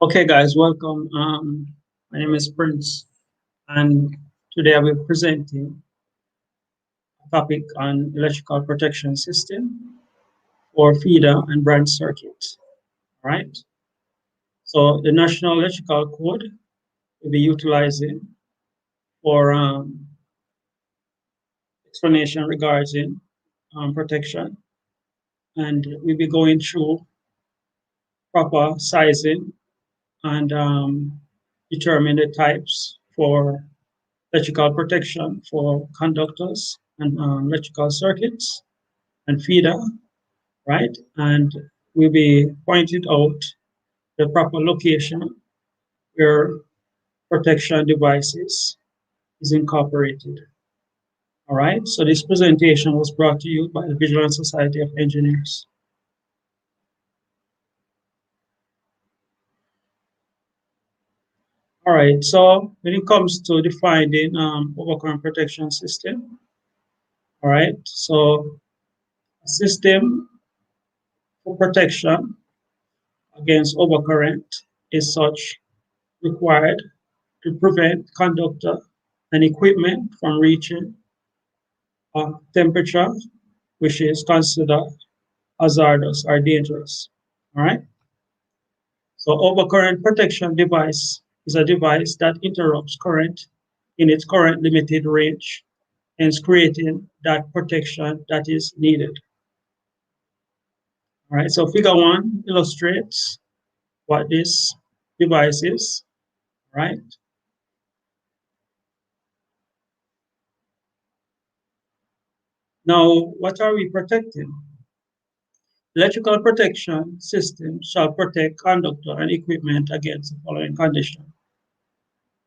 Okay, guys, welcome. My name is Prince, and today I will be presenting a topic on electrical protection system for feeder and branch circuits. All right. So the National Electrical Code will be utilizing for explanation regarding protection, and we'll be going through proper sizing and determine the types for electrical protection for conductors and electrical circuits and feeder, right? And we'll be pointing out the proper location where protection devices is incorporated. All right, so this presentation was brought to you by the Vigilant Society of Engineers. All right, so when it comes to defining overcurrent protection system, all right, so a system for protection against overcurrent is such required to prevent conductor and equipment from reaching a temperature which is considered hazardous or dangerous. All right. So overcurrent protection device is a device that interrupts current in its current limited range and is creating that protection that is needed. All right. So figure 1 illustrates what this device is. Right. Now, what are we protecting? Electrical protection system shall protect conductor and equipment against the following conditions,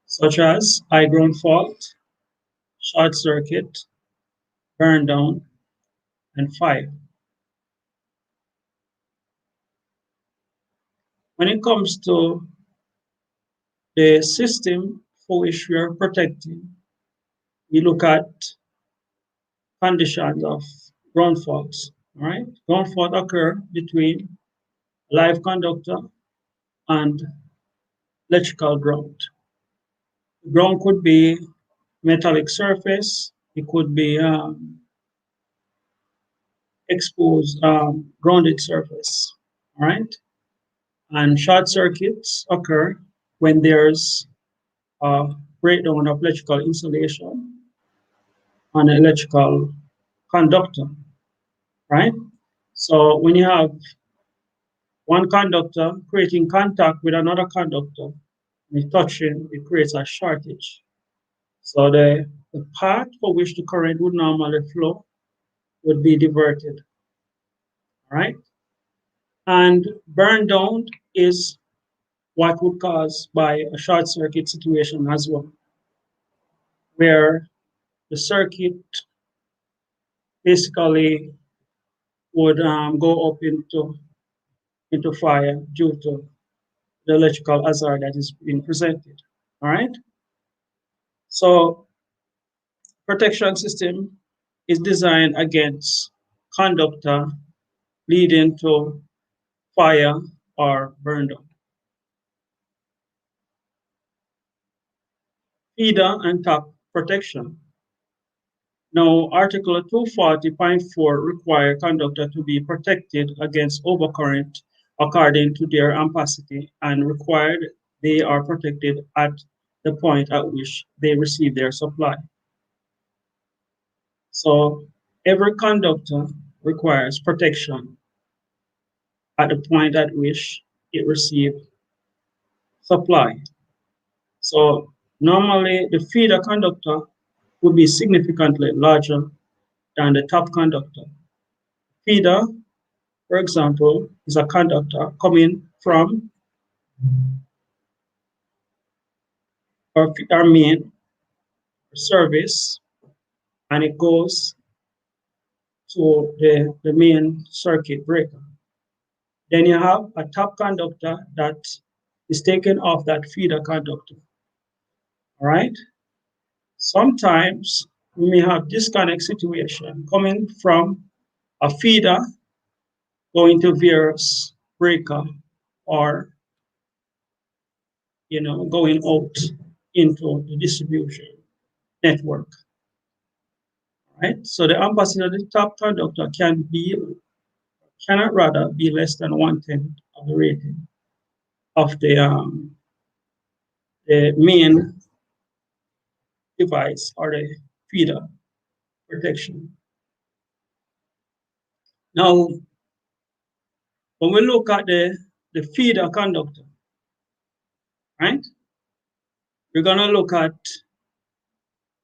such as high ground fault, short circuit, burn down, and fire. When it comes to the system for which we are protecting, we look at conditions of ground faults. All right, ground fault occur between live conductor and electrical ground. The ground could be metallic surface, it could be exposed grounded surface. All right, and short circuits occur when there's a breakdown of electrical insulation on an electrical conductor. Right, so when you have one conductor creating contact with another conductor, and touching, it creates a shortage. So the path for which the current would normally flow would be diverted. All right, and burn down is what would cause by a short circuit situation as well, where the circuit basically would go up into fire due to the electrical hazard that is being presented. All right. So protection system is designed against conductor leading to fire or burn down. Feeder and tap protection. Now, Article 240.4 requires conductor to be protected against overcurrent according to their ampacity and required they are protected at the point at which they receive their supply. So every conductor requires protection at the point at which it receives supply. So normally the feeder conductor would be significantly larger than the top conductor. Feeder, for example, is a conductor coming from our main service and it goes to the main circuit breaker. Then you have a top conductor that is taken off that feeder conductor. All right. Sometimes we may have disconnect situation coming from a feeder going to various breaker or going out into the distribution network. Right? So the ampacity of the top conductor cannot rather be less than 1/10 of the rating of the main device or the feeder protection. Now, when we look at the feeder conductor, right? We're going to look at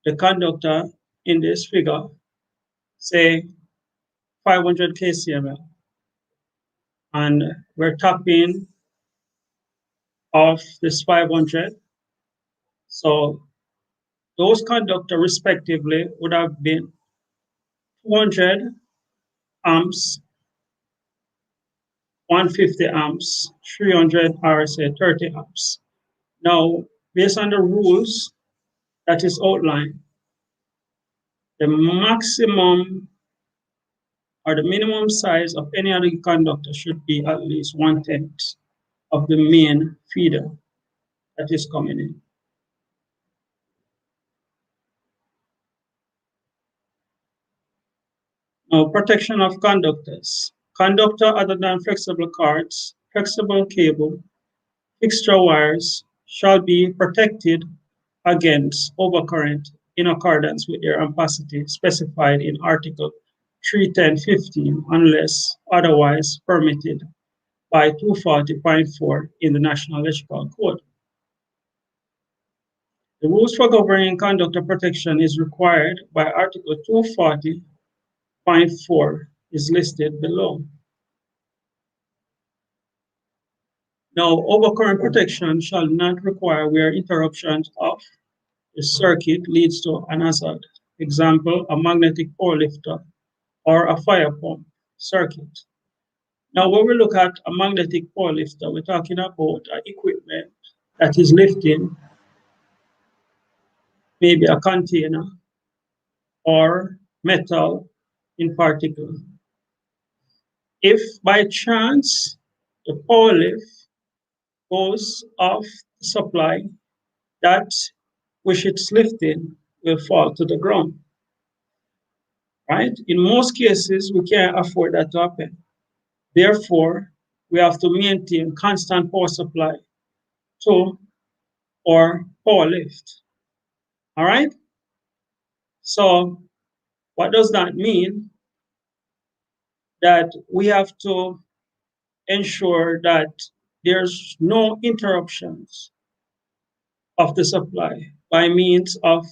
the conductor in this figure, say 500 kcml, and we're tapping off this 500. So those conductors respectively would have been 200 amps, 150 amps, 300 RSA, 30 amps. Now, based on the rules that is outlined, the maximum or the minimum size of any other conductor should be at least 1/10 of the main feeder that is coming in. Now, protection of conductors. Conductor other than flexible cords, flexible cable, extra wires shall be protected against overcurrent in accordance with their ampacity specified in Article 310.15 unless otherwise permitted by 240.4 in the National Electrical Code. The rules for governing conductor protection is required by Article 240.4 is listed below. Now, overcurrent protection shall not require where interruptions of the circuit leads to an hazard. Example, a magnetic pole lifter or a fire pump circuit. Now, when we look at a magnetic pole lifter, we're talking about equipment that is lifting maybe a container or metal in particular. If by chance the power lift goes off supply, that which it's lifting will fall to the ground. Right? In most cases, we can't afford that to happen. Therefore, we have to maintain constant power supply to our power lift. All right? So, what does that mean? That we have to ensure that there's no interruptions of the supply by means of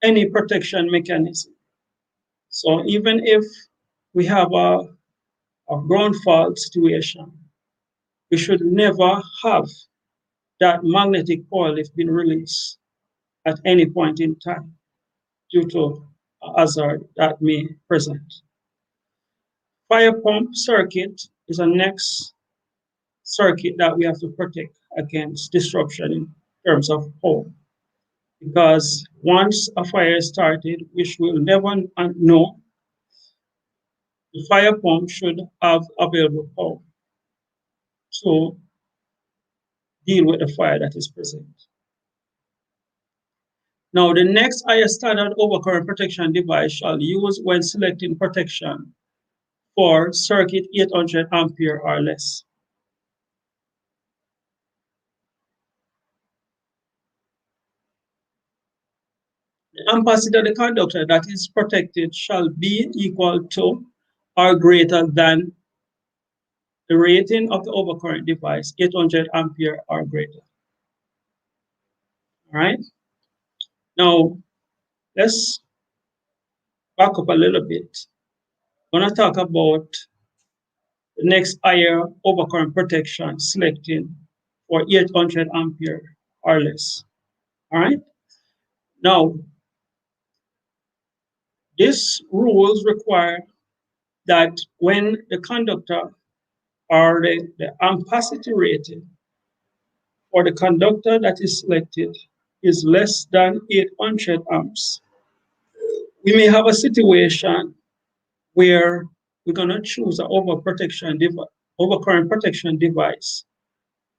any protection mechanism. So even if we have a ground fault situation, we should never have that magnetic pole lift been released at any point in time due to a hazard that may present. Fire pump circuit is the next circuit that we have to protect against disruption in terms of power. Because once a fire is started, which we'll never know, the fire pump should have available power to deal with the fire that is present. Now, the next highest standard overcurrent protection device shall use when selecting protection for circuit 800 ampere or less. The ampacity of the conductor that is protected shall be equal to or greater than the rating of the overcurrent device, 800 ampere or greater. All right. Now, let's back up a little bit. I'm going to talk about the next higher overcurrent protection selecting for 800 ampere or less. All right. Now, these rules require that when the conductor or the ampacity rating for the conductor that is selected is less than 800 amps, we may have a situation where we're going to choose an overcurrent protection device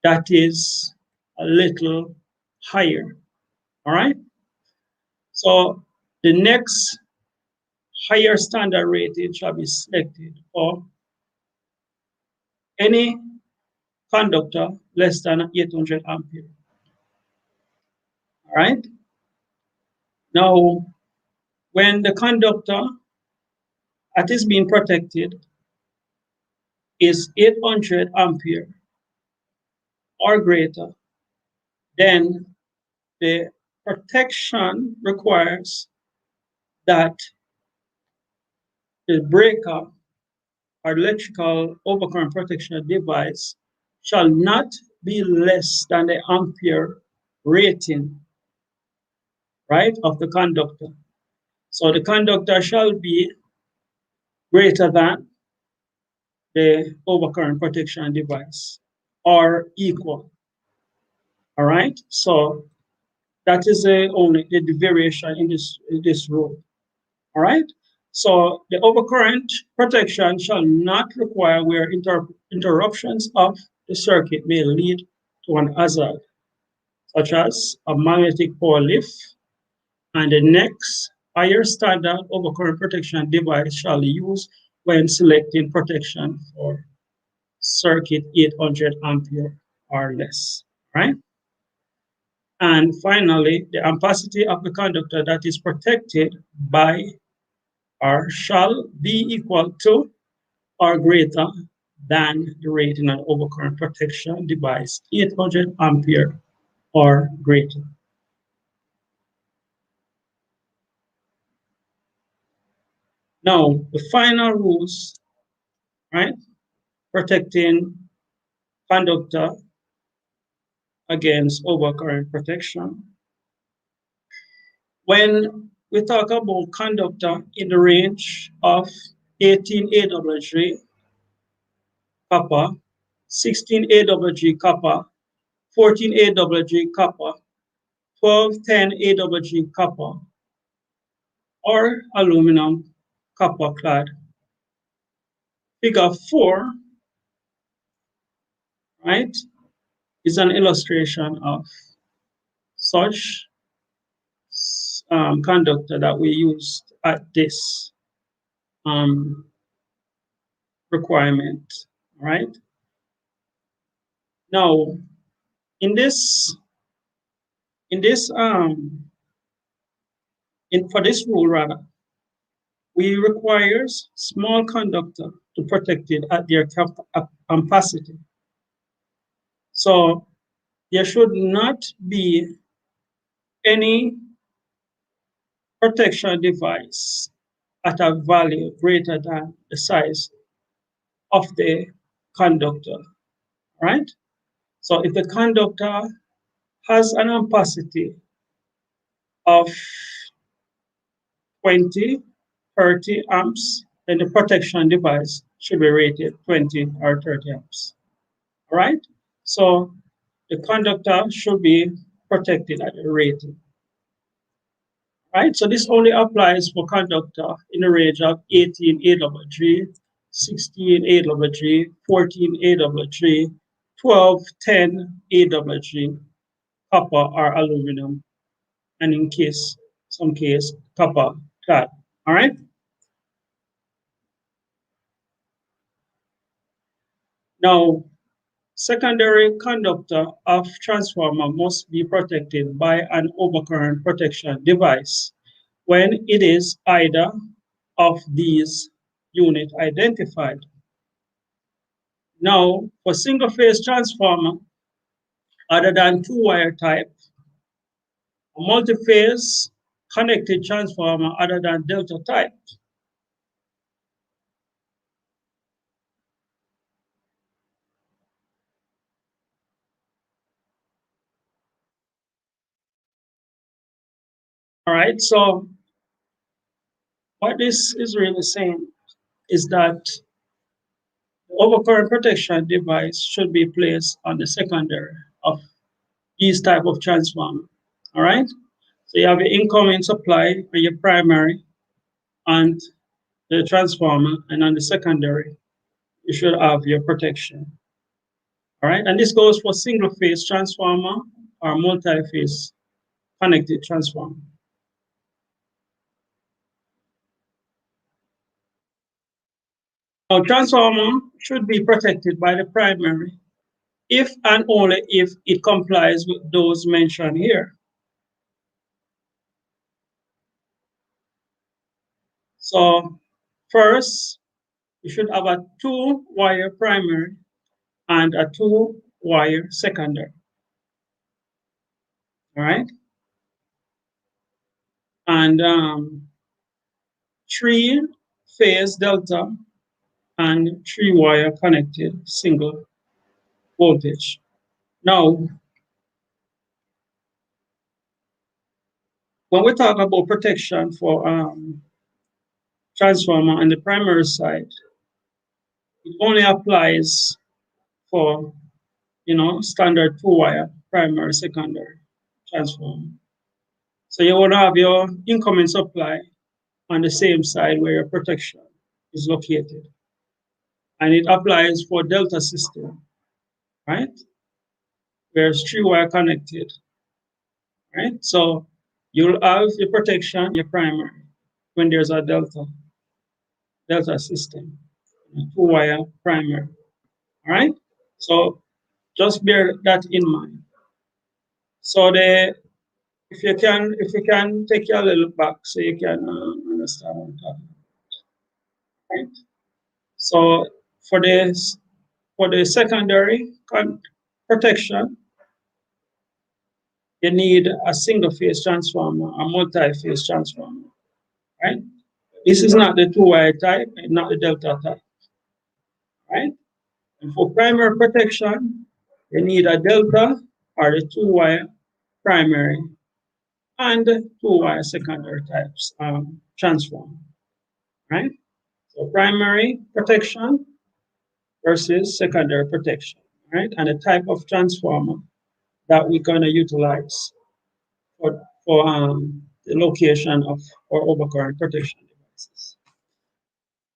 that is a little higher. All right. So the next higher standard rating shall be selected for any conductor less than 800 ampere. All right. Now, when the conductor that is being protected is 800 ampere or greater, then the protection requires that the breaker or electrical overcurrent protection device shall not be less than the ampere rating, right, of the conductor. So the conductor shall be greater than the overcurrent protection device or equal. All right. So that is only the variation in this rule. All right. So the overcurrent protection shall not require where interruptions of the circuit may lead to an hazard, such as a magnetic pole lift, and the next higher standard overcurrent protection device shall use when selecting protection for circuit 800 ampere or less, right? And finally, the ampacity of the conductor that is protected by or shall be equal to or greater than the rating of overcurrent protection device, 800 ampere or greater. Now, the final rules, right, protecting conductor against overcurrent protection. When we talk about conductor in the range of 18 AWG copper, 16 AWG copper, 14 AWG copper, 1210 AWG copper, or aluminum copper clad. Figure 4, right, is an illustration of such conductor that we used at this requirement, right? Now, in this for this rule rather, we requires small conductor to protect it at their capacity. So there should not be any protection device at a value greater than the size of the conductor, right? So if the conductor has an ampacity of 20, 30 amps, then the protection device should be rated 20 or 30 amps. All right? So the conductor should be protected at a rating. Right? So this only applies for conductor in the range of 18 AWG, 16 AWG, 14 AWG, 12, 10 AWG, copper or aluminum, and in some case, copper clad. All right? Now, secondary conductor of transformer must be protected by an overcurrent protection device when it is either of these units identified. Now, for single-phase transformer, other than two-wire type, a multi-phase connected transformer other than delta type, all right, so what this is really saying is that the overcurrent protection device should be placed on the secondary of these type of transformer, all right? So you have your incoming supply for your primary and the transformer, and on the secondary, you should have your protection, All right, and this goes for single phase transformer or multi-phase connected transformer. Now, transformer should be protected by the primary if and only if it complies with those mentioned here. So first, you should have a 2-wire primary and a 2-wire secondary. All right. And 3-phase delta and 3-wire connected single voltage. Now, when we talk about protection for transformer on the primary side, it only applies for, standard 2-wire primary secondary transformer. So you want to have your incoming supply on the same side where your protection is located. And it applies for delta system, right? Where it's 3-wire connected, right? So you'll have your protection, your primary, when there's a delta system, a 2-wire primary, all right? So just bear that in mind. So if you can take your little back so you can understand what I'm talking about, right? So for the secondary protection, you need a single phase transformer, a multi-phase transformer, right? This is not the 2-wire type, and not the delta type, right? And for primary protection, you need a delta or the 2-wire primary and 2-wire secondary types transformer, right? So primary protection versus secondary protection, right? And the type of transformer that we're going to utilize for the location of our overcurrent protection devices.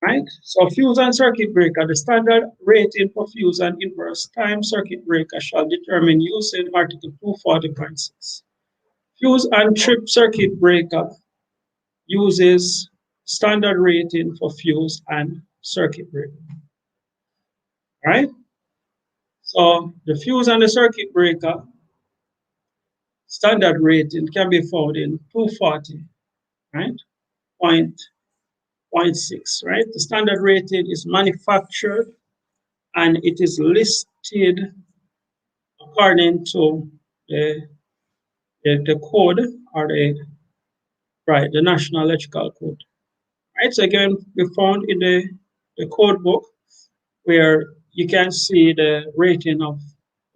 Right? So fuse and circuit breaker, the standard rating for fuse and inverse time circuit breaker shall determine using Article 240.6. Fuse and trip circuit breaker uses standard rating for fuse and circuit breaker. Right? So the fuse and the circuit breaker standard rating can be found in 240, right? 0.6, right? The standard rating is manufactured and it is listed according to the code or the National Electrical Code. Right, so again, we found in the code book where you can see the rating of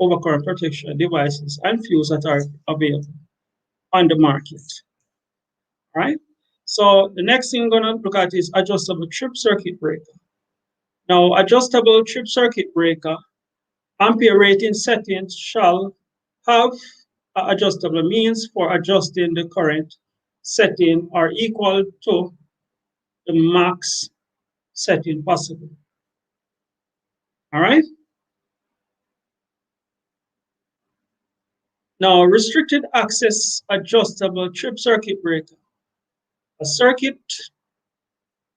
overcurrent protection devices and fuels that are available on the market. Right? So the next thing we're going to look at is adjustable trip circuit breaker. Now, adjustable trip circuit breaker ampere rating settings shall have adjustable means for adjusting the current setting are equal to the max setting possible. All right? Now, restricted access adjustable trip circuit breaker. A circuit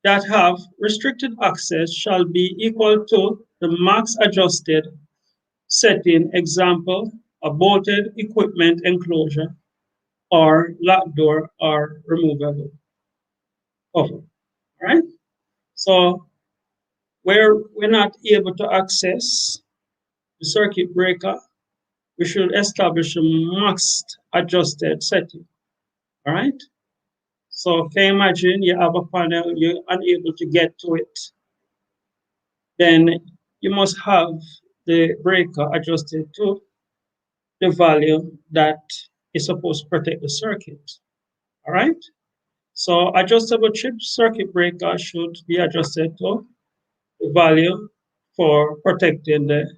that have restricted access shall be equal to the max adjusted setting, example, a bolted equipment enclosure or lock door or removable cover. All right? So where we're not able to access the circuit breaker, we should establish a max adjusted setting. All right? So can you imagine you have a panel, you're unable to get to it, then you must have the breaker adjusted to the value that is supposed to protect the circuit. All right? So adjustable chip circuit breaker should be adjusted to the value for protecting the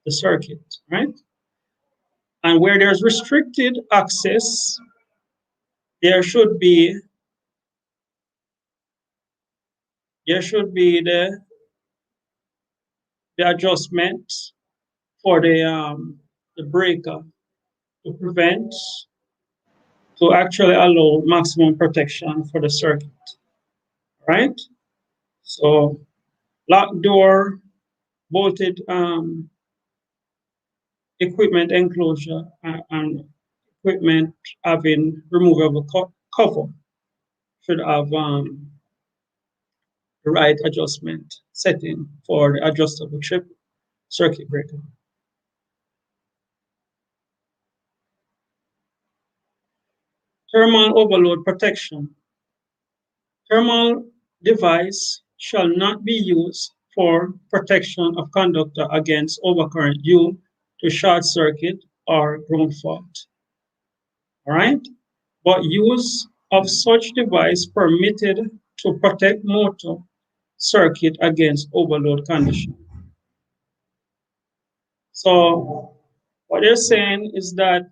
circuit, right? And where there's restricted access, there should be the the adjustment for the breaker to prevent, to actually allow maximum protection for the circuit, right? So lock door, bolted equipment enclosure, and equipment having removable cover should have the right adjustment setting for the adjustable chip circuit breaker. Thermal overload protection. Thermal device shall not be used for protection of conductor against overcurrent due to short circuit or ground fault. All right? But use of such device permitted to protect motor circuit against overload condition. So what they're saying is that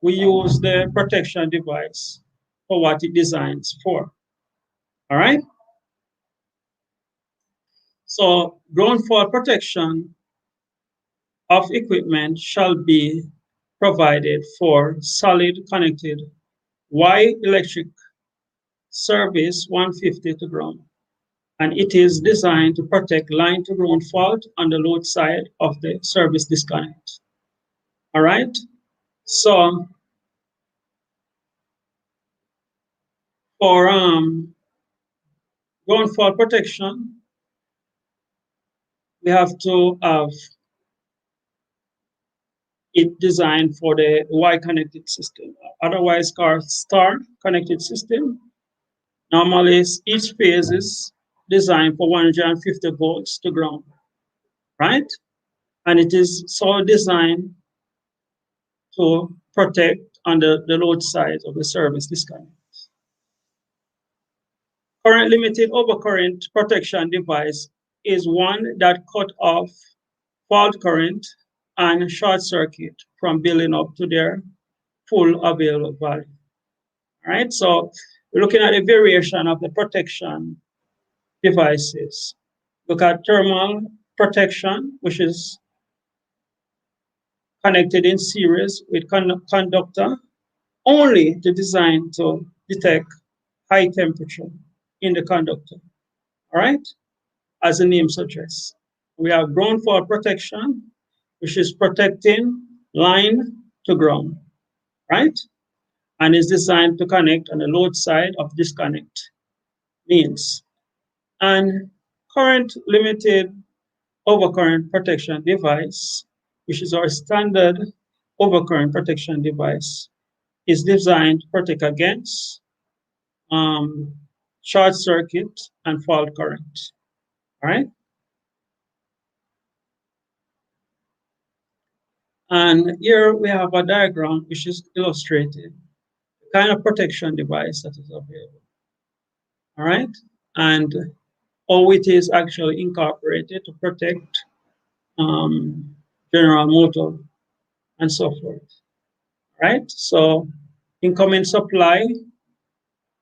we use the protection device for what it designs for. All right? So ground fault protection of equipment shall be provided for solid connected Y electric service 150 to ground. And it is designed to protect line to ground fault on the load side of the service disconnect. All right? So for ground fault protection, we have to have it designed for the Y connected system, otherwise called star connected system. Normally, each phase is designed for 150 volts to ground, right? And it is so designed to protect on the load side of the service disconnect. Current limited overcurrent protection device is one that cut off fault current and short circuit from building up to their full available value. All right, so we're looking at a variation of the protection devices. Look at thermal protection, which is connected in series with conductor, only to design to detect high temperature in the conductor. All right, as the name suggests. We have ground fault protection, which is protecting line to ground, right? And is designed to connect on the load side of disconnect means. And current limited overcurrent protection device, which is our standard overcurrent protection device, is designed to protect against short circuit and fault current. All right. And here we have a diagram which is illustrated the kind of protection device that is available. All right. And how it is actually incorporated to protect General Motor and so forth. Right? So incoming supply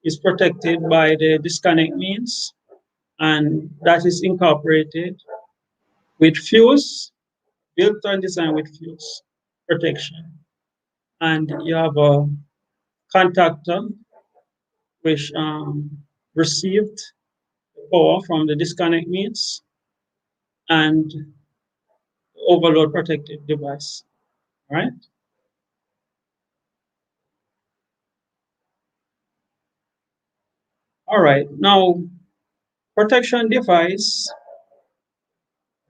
is protected by the disconnect means, and that is incorporated with fuse, built and designed with fuse protection. And you have a contactor which received power from the disconnect means and overload protected device. Right? All right. Now, protection device,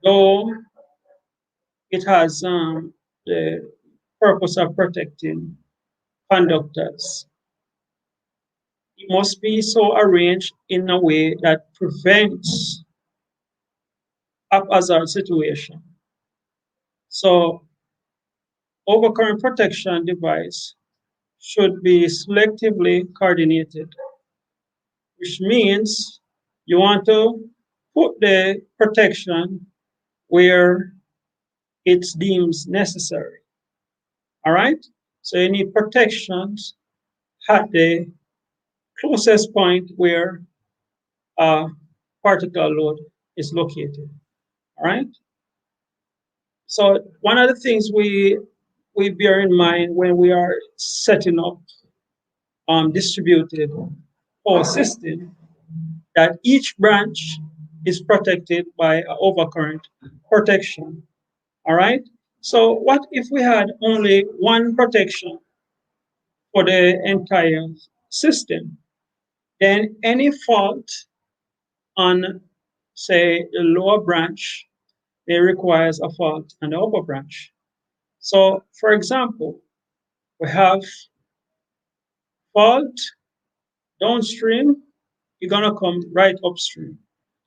though it has the purpose of protecting conductors, it must be so arranged in a way that prevents haphazard situation. So, overcurrent protection device should be selectively coordinated, which means you want to put the protection where it's deemed necessary. All right? So you need protections at the closest point where a particle load is located. All right? So one of the things we bear in mind when we are setting up distributed power system, that each branch is protected by an overcurrent protection. All right. So what if we had only one protection for the entire system? Then any fault on, say, the lower branch, it requires a fault on the upper branch. So, for example, we have fault downstream, you're gonna come right upstream.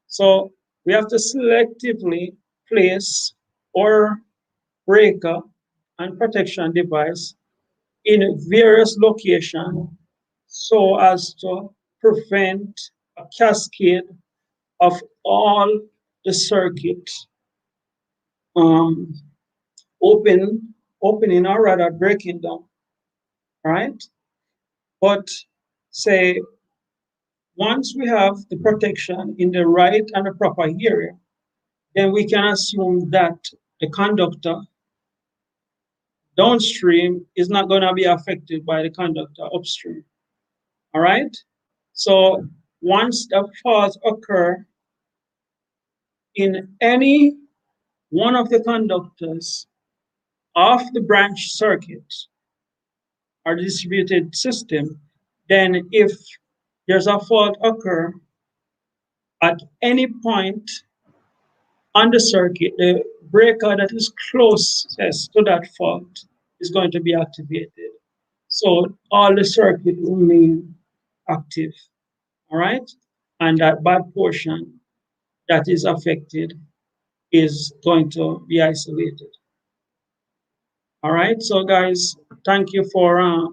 So we have to selectively place our breaker and protection device in various locations so as to prevent a cascade of all the circuit um, opening or rather breaking down, right? But say once we have the protection in the right and the proper area, then we can assume that the conductor downstream is not going to be affected by the conductor upstream. All right? So once the faults occur in any one of the conductors of the branch circuit or distributed system, then if there's a fault occur at any point on the circuit, the breaker that is closest to that fault is going to be activated. So all the circuit will remain active, all right? And that bad portion that is affected is going to be isolated. All right, so guys, thank you for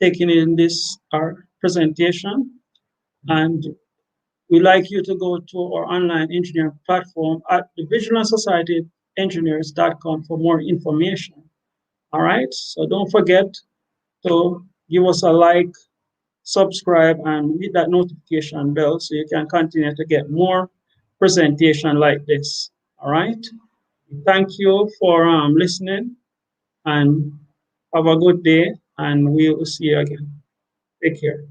taking in this our presentation. And we'd like you to go to our online engineering platform at the Vigilant Society Engineers.com for more information. All right, so don't forget to give us a like, subscribe, and hit that notification bell so you can continue to get more presentation like this. All right, thank you for listening, and have a good day, and we will see you again. Take care.